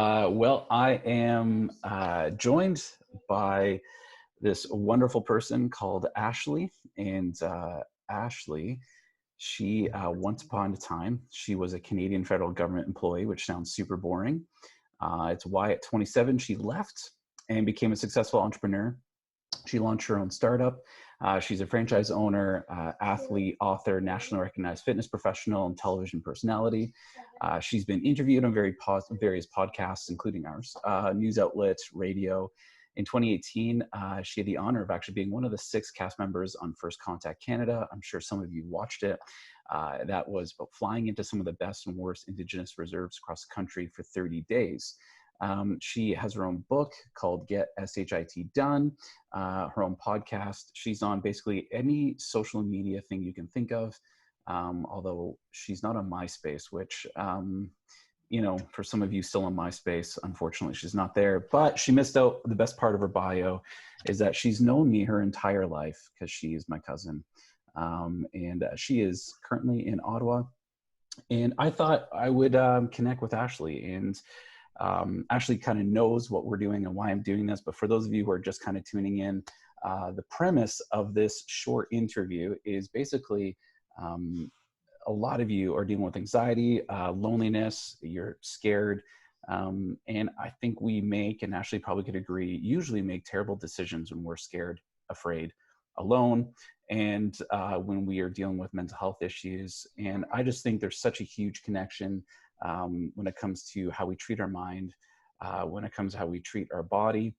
Well, I am joined by this wonderful person called Ashley. And Ashley, she, once upon a time, she was a Canadian federal government employee, which sounds super boring. It's why at 27, she left and became a successful entrepreneur. She launched her own startup. She's a franchise owner, athlete, author, nationally recognized fitness professional, and television personality. She's been interviewed on various podcasts, including ours, news outlets, radio. In 2018, she had the honor of actually being one of the 6 cast members on First Contact Canada. I'm sure some of you watched it. That was about flying into some of the best and worst Indigenous reserves across the country for 30 days. She has her own book called Get SHIT Done, her own podcast. She's on basically any social media thing you can think of, although she's not on MySpace, which, for some of you still on MySpace, unfortunately, she's not there. But she missed out the best part of her bio is that she's known me her entire life because she is my cousin. And she is currently in Ottawa. And I thought I would connect with Ashley, and Ashley kind of knows what we're doing and why I'm doing this. But for those of you who are just kind of tuning in, the premise of this short interview is basically a lot of you are dealing with anxiety, loneliness, you're scared. And I think we make, and Ashley probably could agree, usually make terrible decisions when we're scared, afraid, alone, and when we are dealing with mental health issues. And I just think there's such a huge connection when it comes to how we treat our mind, when it comes to how we treat our body,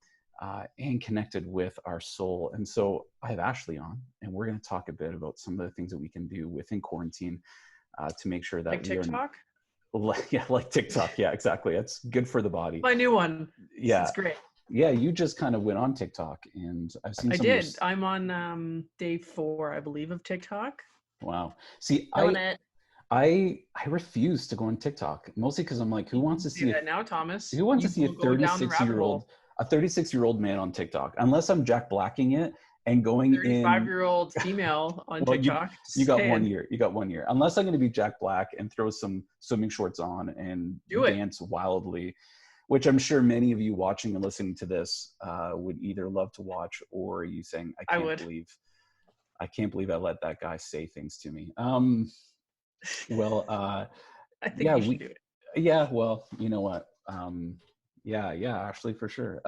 and connected with our soul. And so I have Ashley on, and we're going to talk a bit about some of the things that we can do within quarantine to make sure that like TikTok? Yeah, like TikTok. Yeah, exactly. It's good for the body. My new one. Yeah. It's great. Yeah, you just kind of went on TikTok, and I've seen some. I did. I'm on day 4, I believe, of TikTok. Wow. See, I refuse to go on TikTok, mostly because I'm like, who wants to see that now, Thomas? Who wants to see a 36-year-old man on TikTok? Unless I'm Jack Blacking it and going 35-year-old female on TikTok. You got 1 year. You got 1 year. Unless I'm going to be Jack Black and throw some swimming shorts on and dance wildly, which I'm sure many of you watching and listening to this would either love to watch, or you saying, I can't believe I let that guy say things to me. Well, I think you should do it. Yeah, well, you know what? Yeah, Ashley, for sure.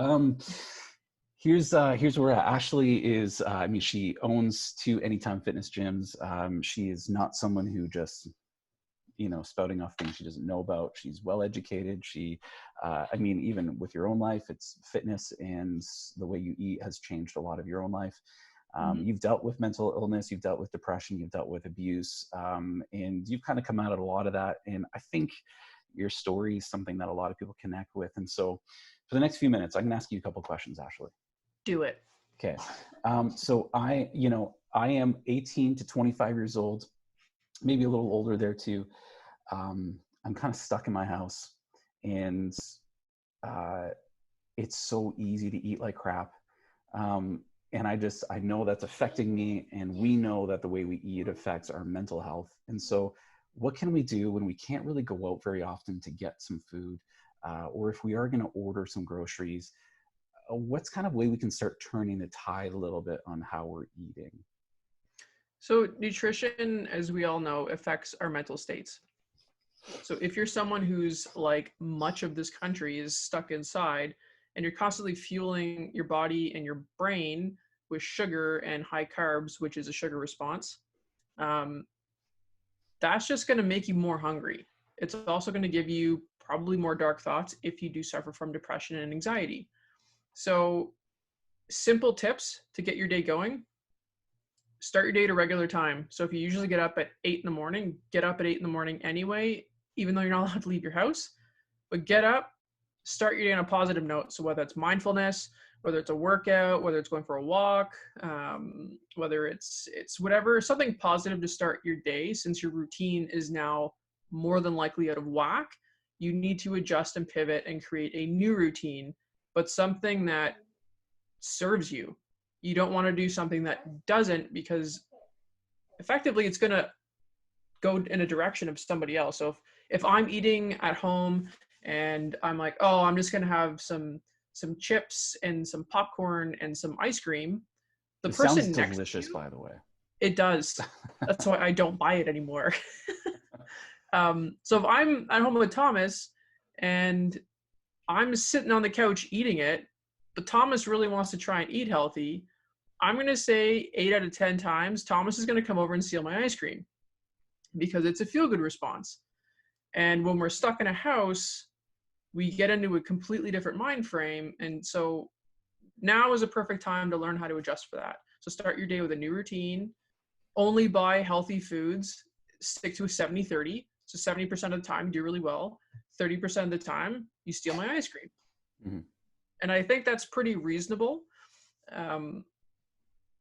Here's where Ashley is. She owns 2 Anytime Fitness gyms. She is not someone who just, spouting off things she doesn't know about. She's well educated. She, even with your own life, it's fitness and the way you eat has changed a lot of your own life. You've dealt with mental illness, you've dealt with depression, you've dealt with abuse, and you've kind of come out of a lot of that. And I think your story is something that a lot of people connect with. And so for the next few minutes, I'm gonna ask you a couple of questions, Ashley. Do it. Okay. So I am 18 to 25 years old, maybe a little older there too. I'm kind of stuck in my house, and it's so easy to eat like crap. And I know that's affecting me, and we know that the way we eat affects our mental health. And so what can we do when we can't really go out very often to get some food, or if we are going to order some groceries, what's kind of way we can start turning the tide a little bit on how we're eating? So nutrition, as we all know, affects our mental states. So if you're someone who's like much of this country is stuck inside, and you're constantly fueling your body and your brain with sugar and high carbs, which is a sugar response, that's just going to make you more hungry. It's also going to give you probably more dark thoughts if you do suffer from depression and anxiety. So simple tips to get your day going: start your day at a regular time. So if you usually get up at 8 in the morning, get up at 8 in the morning anyway, even though you're not allowed to leave your house. But get up, start your day on a positive note. So whether it's mindfulness, whether it's a workout, whether it's going for a walk, whether it's whatever, something positive to start your day. Since your routine is now more than likely out of whack, you need to adjust and pivot and create a new routine, but something that serves you. You don't want to do something that doesn't, because effectively it's going to go in a direction of somebody else. So if I'm eating at home and I'm like, oh, I'm just gonna have some chips and some popcorn and some ice cream. The It sounds person next to delicious, you, by the way. it does. That's why I don't buy it anymore. So if I'm at home with Thomas and I'm sitting on the couch eating it, but Thomas really wants to try and eat healthy, I'm going to say 8 out of 10 times, Thomas is going to come over and steal my ice cream because it's a feel-good response. And when we're stuck in a house, we get into a completely different mind frame. And so now is a perfect time to learn how to adjust for that. So start your day with a new routine, only buy healthy foods, stick to a 70-30. So 70% of the time, you do really well. 30% of the time, you steal my ice cream. Mm-hmm. And I think that's pretty reasonable.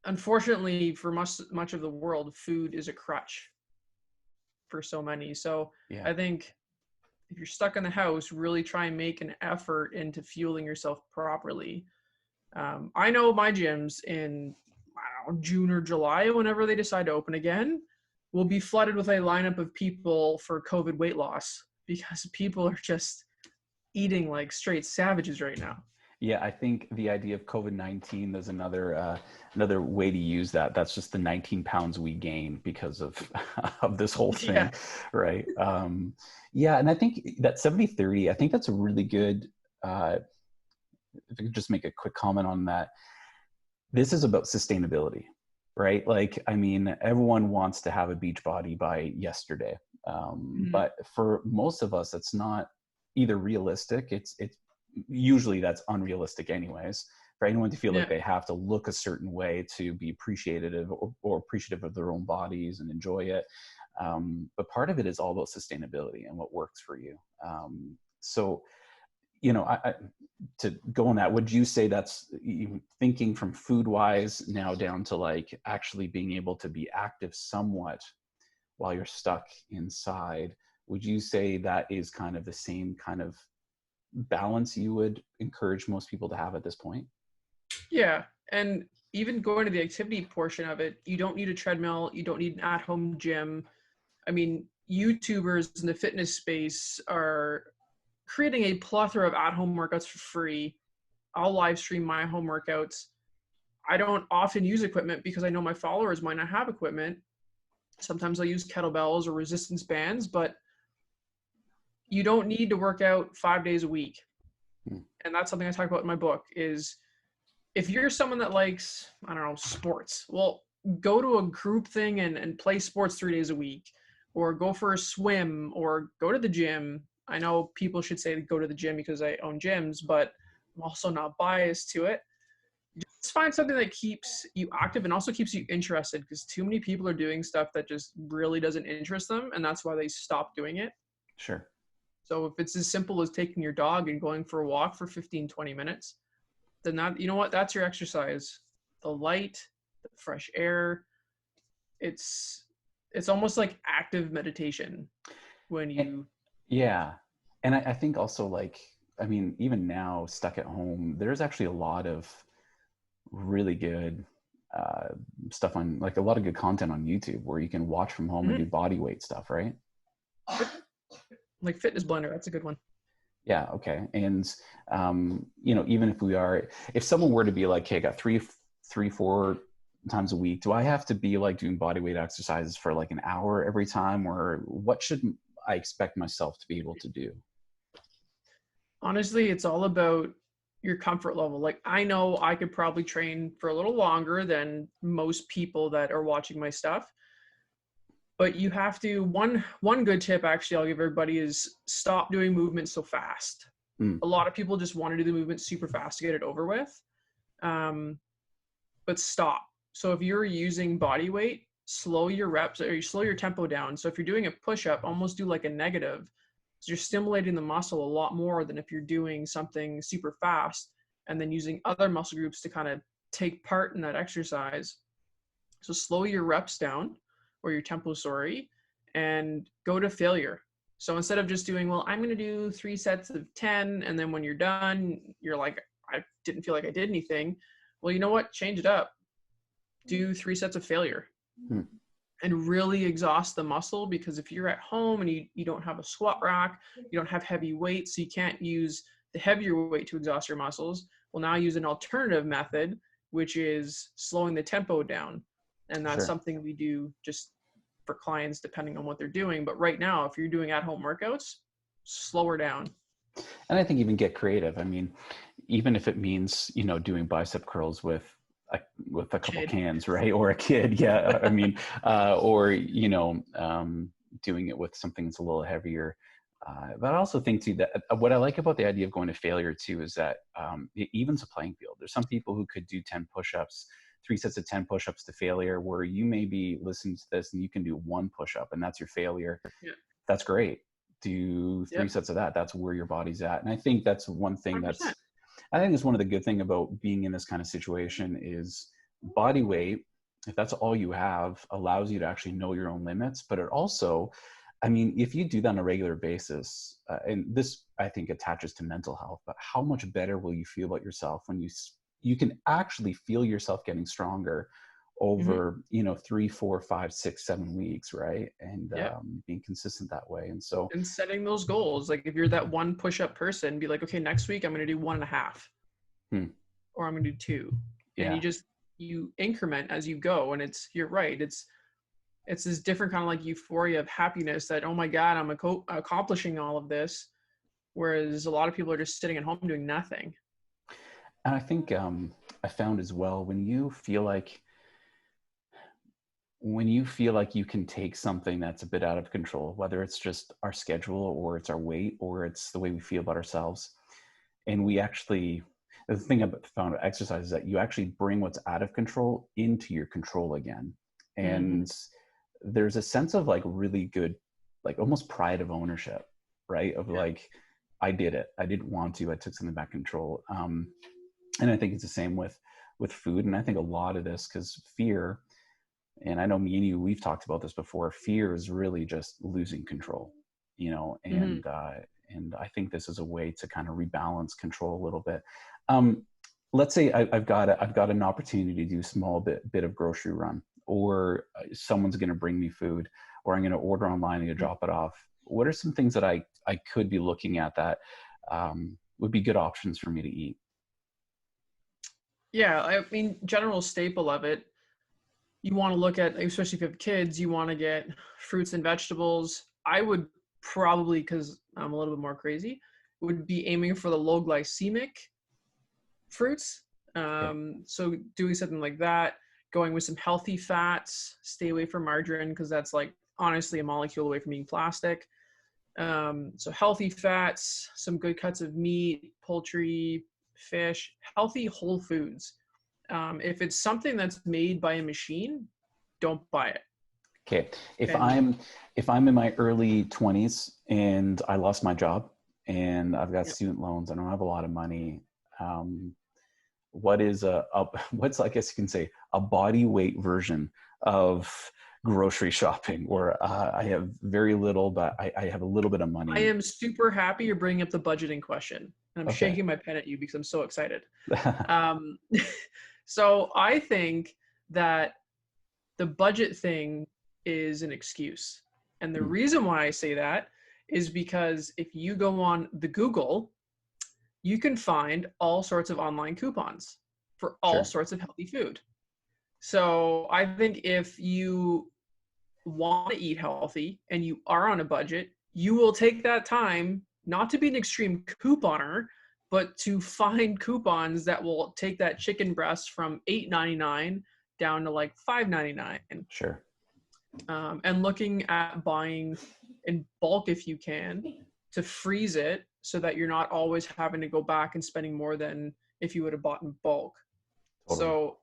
Unfortunately, for much of the world, food is a crutch for so many. So Yeah. I think if you're stuck in the house, really try and make an effort into fueling yourself properly. I know my gyms in June or July, whenever they decide to open again, will be flooded with a lineup of people for COVID weight loss because people are just eating like straight savages right now. Yeah, I think the idea of COVID-19, there's another way to use that. That's just the 19 pounds we gain because of of this whole thing, Yeah. right? Yeah, and I think that 70-30, I think that's a really good, if I could just make a quick comment on that. This is about sustainability, right? Like, I mean, everyone wants to have a beach body by yesterday. But for most of us, it's not either realistic. It's usually that's unrealistic anyways, for anyone to feel like they have to look a certain way to be appreciative or appreciative of their own bodies and enjoy it. But part of it is all about sustainability and what works for you. So, you know, to go on that, would you say that's thinking from food wise now down to like actually being able to be active somewhat while you're stuck inside? Would you say that is kind of the same kind of balance you would encourage most people to have at this point? Yeah. And even going to the activity portion of it, you don't need a treadmill, you don't need an at-home gym. I mean, YouTubers in the fitness space are creating a plethora of at-home workouts for free. I'll live stream my home workouts. I don't often use equipment because I know my followers might not have equipment. Sometimes I'll use kettlebells or resistance bands, but you don't need to work out 5 days a week. And that's something I talk about in my book is if you're someone that likes, I don't know, sports, well, go to a group thing and play sports 3 days a week, or go for a swim, or go to the gym. I know people should say go to the gym because I own gyms, but I'm also not biased to it. Just find something that keeps you active and also keeps you interested, because too many people are doing stuff that just really doesn't interest them, and that's why they stop doing it. Sure. So if it's as simple as taking your dog and going for a walk for 15-20 minutes, then that, you know what, that's your exercise. The light, the fresh air, it's almost like active meditation when you and I think also, like, I mean, even now stuck at home, there's actually a lot of really good stuff on, like, a lot of good content on YouTube where you can watch from home and do body weight stuff, right? Like Fitness Blender, that's a good one. Yeah. Okay. And, you know, even if someone were to be like, hey, I got 4 times a week, do I have to be like doing body weight exercises for like an hour every time, or what should I expect myself to be able to do? Honestly, it's all about your comfort level. Like, I know I could probably train for a little longer than most people that are watching my stuff. But you have to, one good tip actually I'll give everybody is stop doing movement so fast. A lot of people just want to do the movement super fast to get it over with. But stop. So if you're using body weight, slow your reps, or you slow your tempo down. So if you're doing a push-up, almost do like a negative. So you're stimulating the muscle a lot more than if you're doing something super fast and then using other muscle groups to kind of take part in that exercise. So slow your reps down, or your tempo, sorry, and go to failure. So instead of just doing, well, I'm going to do 3 sets of 10, and then when you're done, you're like, I didn't feel like I did anything. Well, you know what? Change it up. Do 3 sets of failure. and really exhaust the muscle, because if you're at home and you don't have a squat rack, you don't have heavy weights, so you can't use the heavier weight to exhaust your muscles. Well, now use an alternative method, which is slowing the tempo down. And that's Sure. something we do just for clients depending on what they're doing. But right now, if you're doing at-home workouts, slow her down. And I think even get creative. I mean, even if it means, doing bicep curls with a couple cans, right? Or a kid. Yeah. I mean, or, doing it with something that's a little heavier. But I also think too that what I like about the idea of going to failure too is that it evens a playing field. There's some people who could do 10 push-ups, 3 sets of 10 push-ups to failure, where you may be listening to this and you can do 1 push-up and that's your failure. Yeah. That's great. Do 3 sets of that. That's where your body's at. And I think that's one thing 100%. I think it's one of the good things about being in this kind of situation is body weight, if that's all you have, allows you to actually know your own limits. But it also, I mean, if you do that on a regular basis, and this I think attaches to mental health, but how much better will you feel about yourself when you can actually feel yourself getting stronger over 3, 4, 5, 6, 7 weeks, right? And being consistent that way. And so, and setting those goals, like if you're that 1 push-up person, be like, okay, next week I'm going to do 1.5, or I'm going to do 2, and you increment as you go. And you're right, it's this different kind of like euphoria of happiness that, oh my God, I'm accomplishing all of this, whereas a lot of people are just sitting at home doing nothing. And I think I found as well, when you feel like you can take something that's a bit out of control, whether it's just our schedule or it's our weight or it's the way we feel about ourselves, and the thing I found about exercise is that you actually bring what's out of control into your control again. And there's a sense of like really good, like almost pride of ownership, right? Of like, I did it. I didn't want to, I took something back control. And I think it's the same with food. And I think a lot of this, because fear, and I know me and you, we've talked about this before, fear is really just losing control, and I think this is a way to kind of rebalance control a little bit. Let's say I've got an opportunity to do a small bit of grocery run, or someone's going to bring me food, or I'm going to order online and drop it off. What are some things that I could be looking at that would be good options for me to eat? Yeah, I mean, general staple of it, you want to look at, especially if you have kids, you want to get fruits and vegetables. I would probably, because I'm a little bit more crazy, would be aiming for the low glycemic fruits. So doing something like that, going with some healthy fats, stay away from margarine, because that's like honestly a molecule away from being plastic. So healthy fats, some good cuts of meat, poultry, fish, healthy whole foods. If it's something that's made by a machine, don't buy it. Okay. If I'm in my early 20s and I lost my job and I've got student loans, I don't have a lot of money. What's, I guess you can say, a body weight version of grocery shopping, where I have very little, but I have a little bit of money? I am super happy you're bringing up the budgeting question. And I'm shaking my pen at you because I'm so excited. So I think that the budget thing is an excuse. And the reason why I say that is because if you go on the Google, you can find all sorts of online coupons for all sorts of healthy food. So I think if you want to eat healthy and you are on a budget, you will take that time not to be an extreme couponer, but to find coupons that will take that chicken breast from $8.99 down to like $5.99. Sure. And looking at buying in bulk if you can, to freeze it so that you're not always having to go back and spending more than if you would have bought in bulk. Totally. So,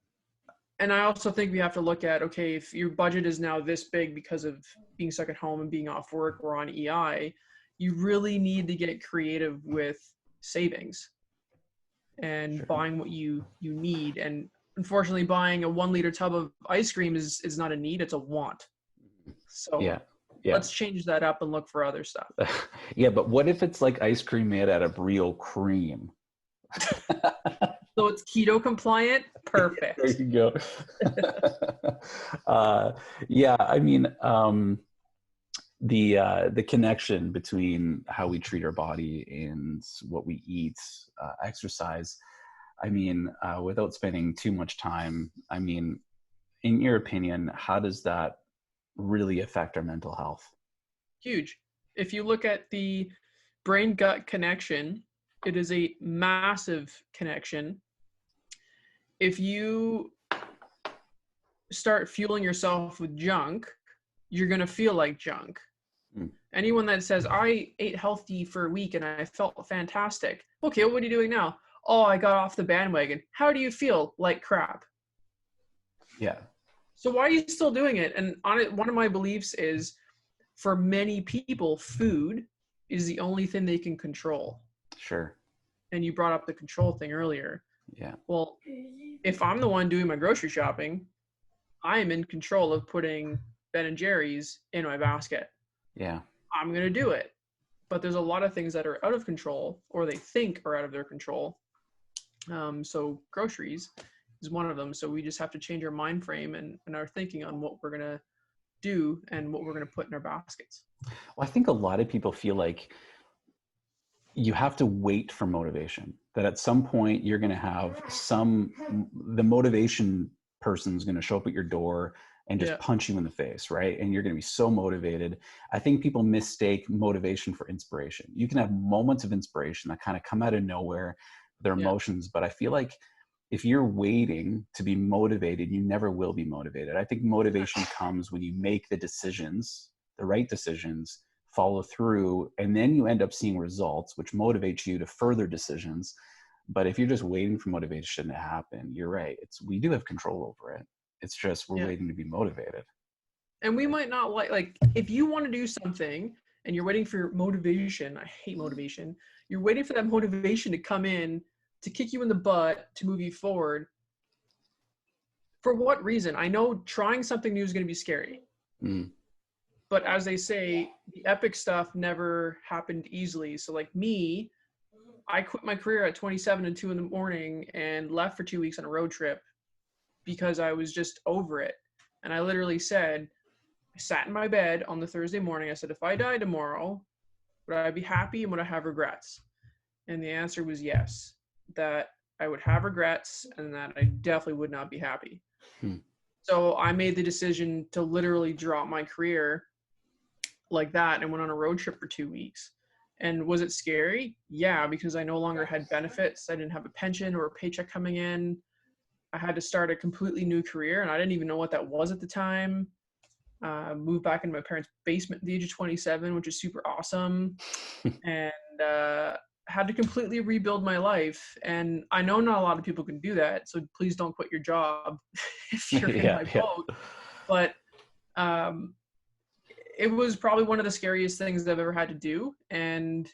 and I also think we have to look at, okay, if your budget is now this big because of being stuck at home and being off work or on EI, you really need to get creative with savings and buying what you need. And unfortunately, buying a 1 liter tub of ice cream is not a need, it's a want. So let's change that up and look for other stuff. Yeah, but what if it's like ice cream made out of real cream? So it's keto compliant. Perfect. There you go. Yeah, I mean, the connection between how we treat our body and what we eat, exercise. I mean, without spending too much time, I mean, in your opinion, how does that really affect our mental health? Huge. If you look at the brain gut connection, it is a massive connection. If you start fueling yourself with junk, you're going to feel like junk. Anyone that says, I ate healthy for a week and I felt fantastic. Okay, what are you doing now? Oh, I got off the bandwagon. How do you feel? Like crap. Yeah. So why are you still doing it? And on it, one of my beliefs is, for many people, food is the only thing they can control. Sure. And you brought up the control thing earlier. Yeah. Well, if I'm the one doing my grocery shopping, I am in control of putting Ben and Jerry's in my basket. Yeah. I'm going to do it. But there's a lot of things that are out of control, or they think are out of their control. So groceries is one of them. So we just have to change our mind frame and our thinking on what we're going to do and what we're going to put in our baskets. Well, I think a lot of people feel like you have to wait for motivation, that at some point you're going to have the motivation person's going to show up at your door and just punch you in the face, right? And you're going to be so motivated. I think people mistake motivation for inspiration. You can have moments of inspiration that kind of come out of nowhere, their emotions, but I feel like if you're waiting to be motivated, you never will be motivated. I think motivation comes when you make the decisions, the right decisions, follow through, and then you end up seeing results, which motivates you to further decisions. But if you're just waiting for motivation to happen, you're right. We do have control over it. It's just we're waiting to be motivated. And we might not like if you want to do something and you're waiting for motivation, I hate motivation. You're waiting for that motivation to come in to kick you in the butt, to move you forward. For what reason? I know trying something new is going to be scary. But as they say, the epic stuff never happened easily. So like me, I quit my career at 27 and 2 in the morning and left for 2 weeks on a road trip because I was just over it. And I literally said, I sat in my bed on the Thursday morning. I said, if I die tomorrow, would I be happy and would I have regrets? And the answer was yes, that I would have regrets and that I definitely would not be happy. So I made the decision to literally drop my career like that and went on a road trip for 2 weeks. And was it scary? Yeah, because I no longer had benefits. I didn't have a pension or a paycheck coming in. I had to start a completely new career, and I didn't even know what that was at the time. Moved back into my parents' basement at the age of 27, which is super awesome. And had to completely rebuild my life. And I know not a lot of people can do that, so please don't quit your job if you're in my boat. But it was probably one of the scariest things I've ever had to do. And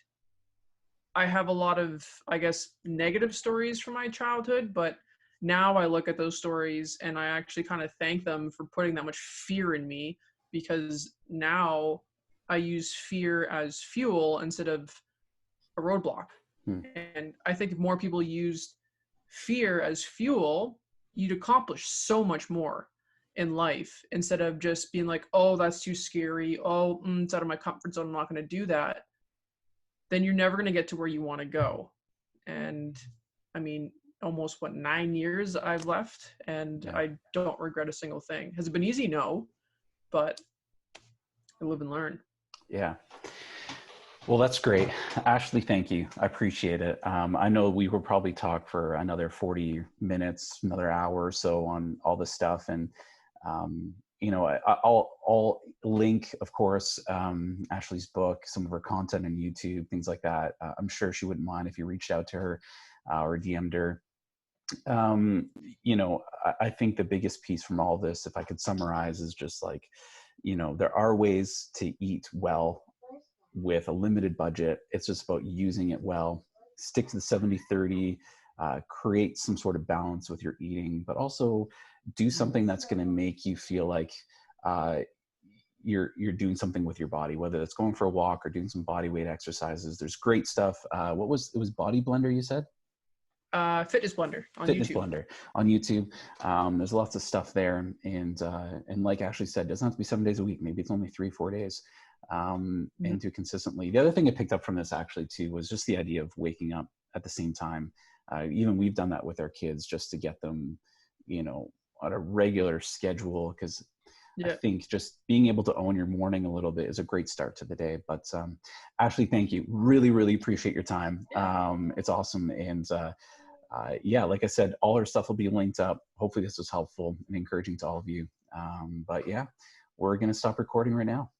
I have a lot of, I guess, negative stories from my childhood, but now I look at those stories and I actually kind of thank them for putting that much fear in me, because now I use fear as fuel instead of a roadblock. And I think if more people used fear as fuel, you'd accomplish so much more in life instead of just being like, oh, that's too scary. Oh, it's out of my comfort zone. I'm not going to do that. Then you're never going to get to where you want to go. And I mean, almost 9 years I've left, and I don't regret a single thing. Has it been easy? No, but I live and learn. Yeah. Well, that's great. Ashley, thank you. I appreciate it. I know we will probably talk for another 40 minutes, another hour or so on all this stuff. And, you know, I'll link, of course, Ashley's book, some of her content on YouTube, things like that. I'm sure she wouldn't mind if you reached out to her or DM'd her. You know, I think the biggest piece from all this, if I could summarize, is just like, you know, there are ways to eat well with a limited budget. It's just about using it well. Stick to the 70-30, create some sort of balance with your eating, but also do something that's going to make you feel like you're doing something with your body, whether it's going for a walk or doing some body weight exercises. There's great stuff. It was Body Blender, you said? Fitness Blender on Fitness YouTube. Blender on YouTube. There's lots of stuff there, and like Ashley said, it doesn't have to be 7 days a week. Maybe it's only 3-4 days, and do consistently. The other thing I picked up from this actually too was just the idea of waking up at the same time. Even we've done that with our kids just to get them, you know, on a regular schedule, because I think just being able to own your morning a little bit is a great start to the day. But Ashley, thank you. Really, really appreciate your time. It's awesome. And yeah, like I said, all our stuff will be linked up. Hopefully this was helpful and encouraging to all of you. But yeah, we're going to stop recording right now.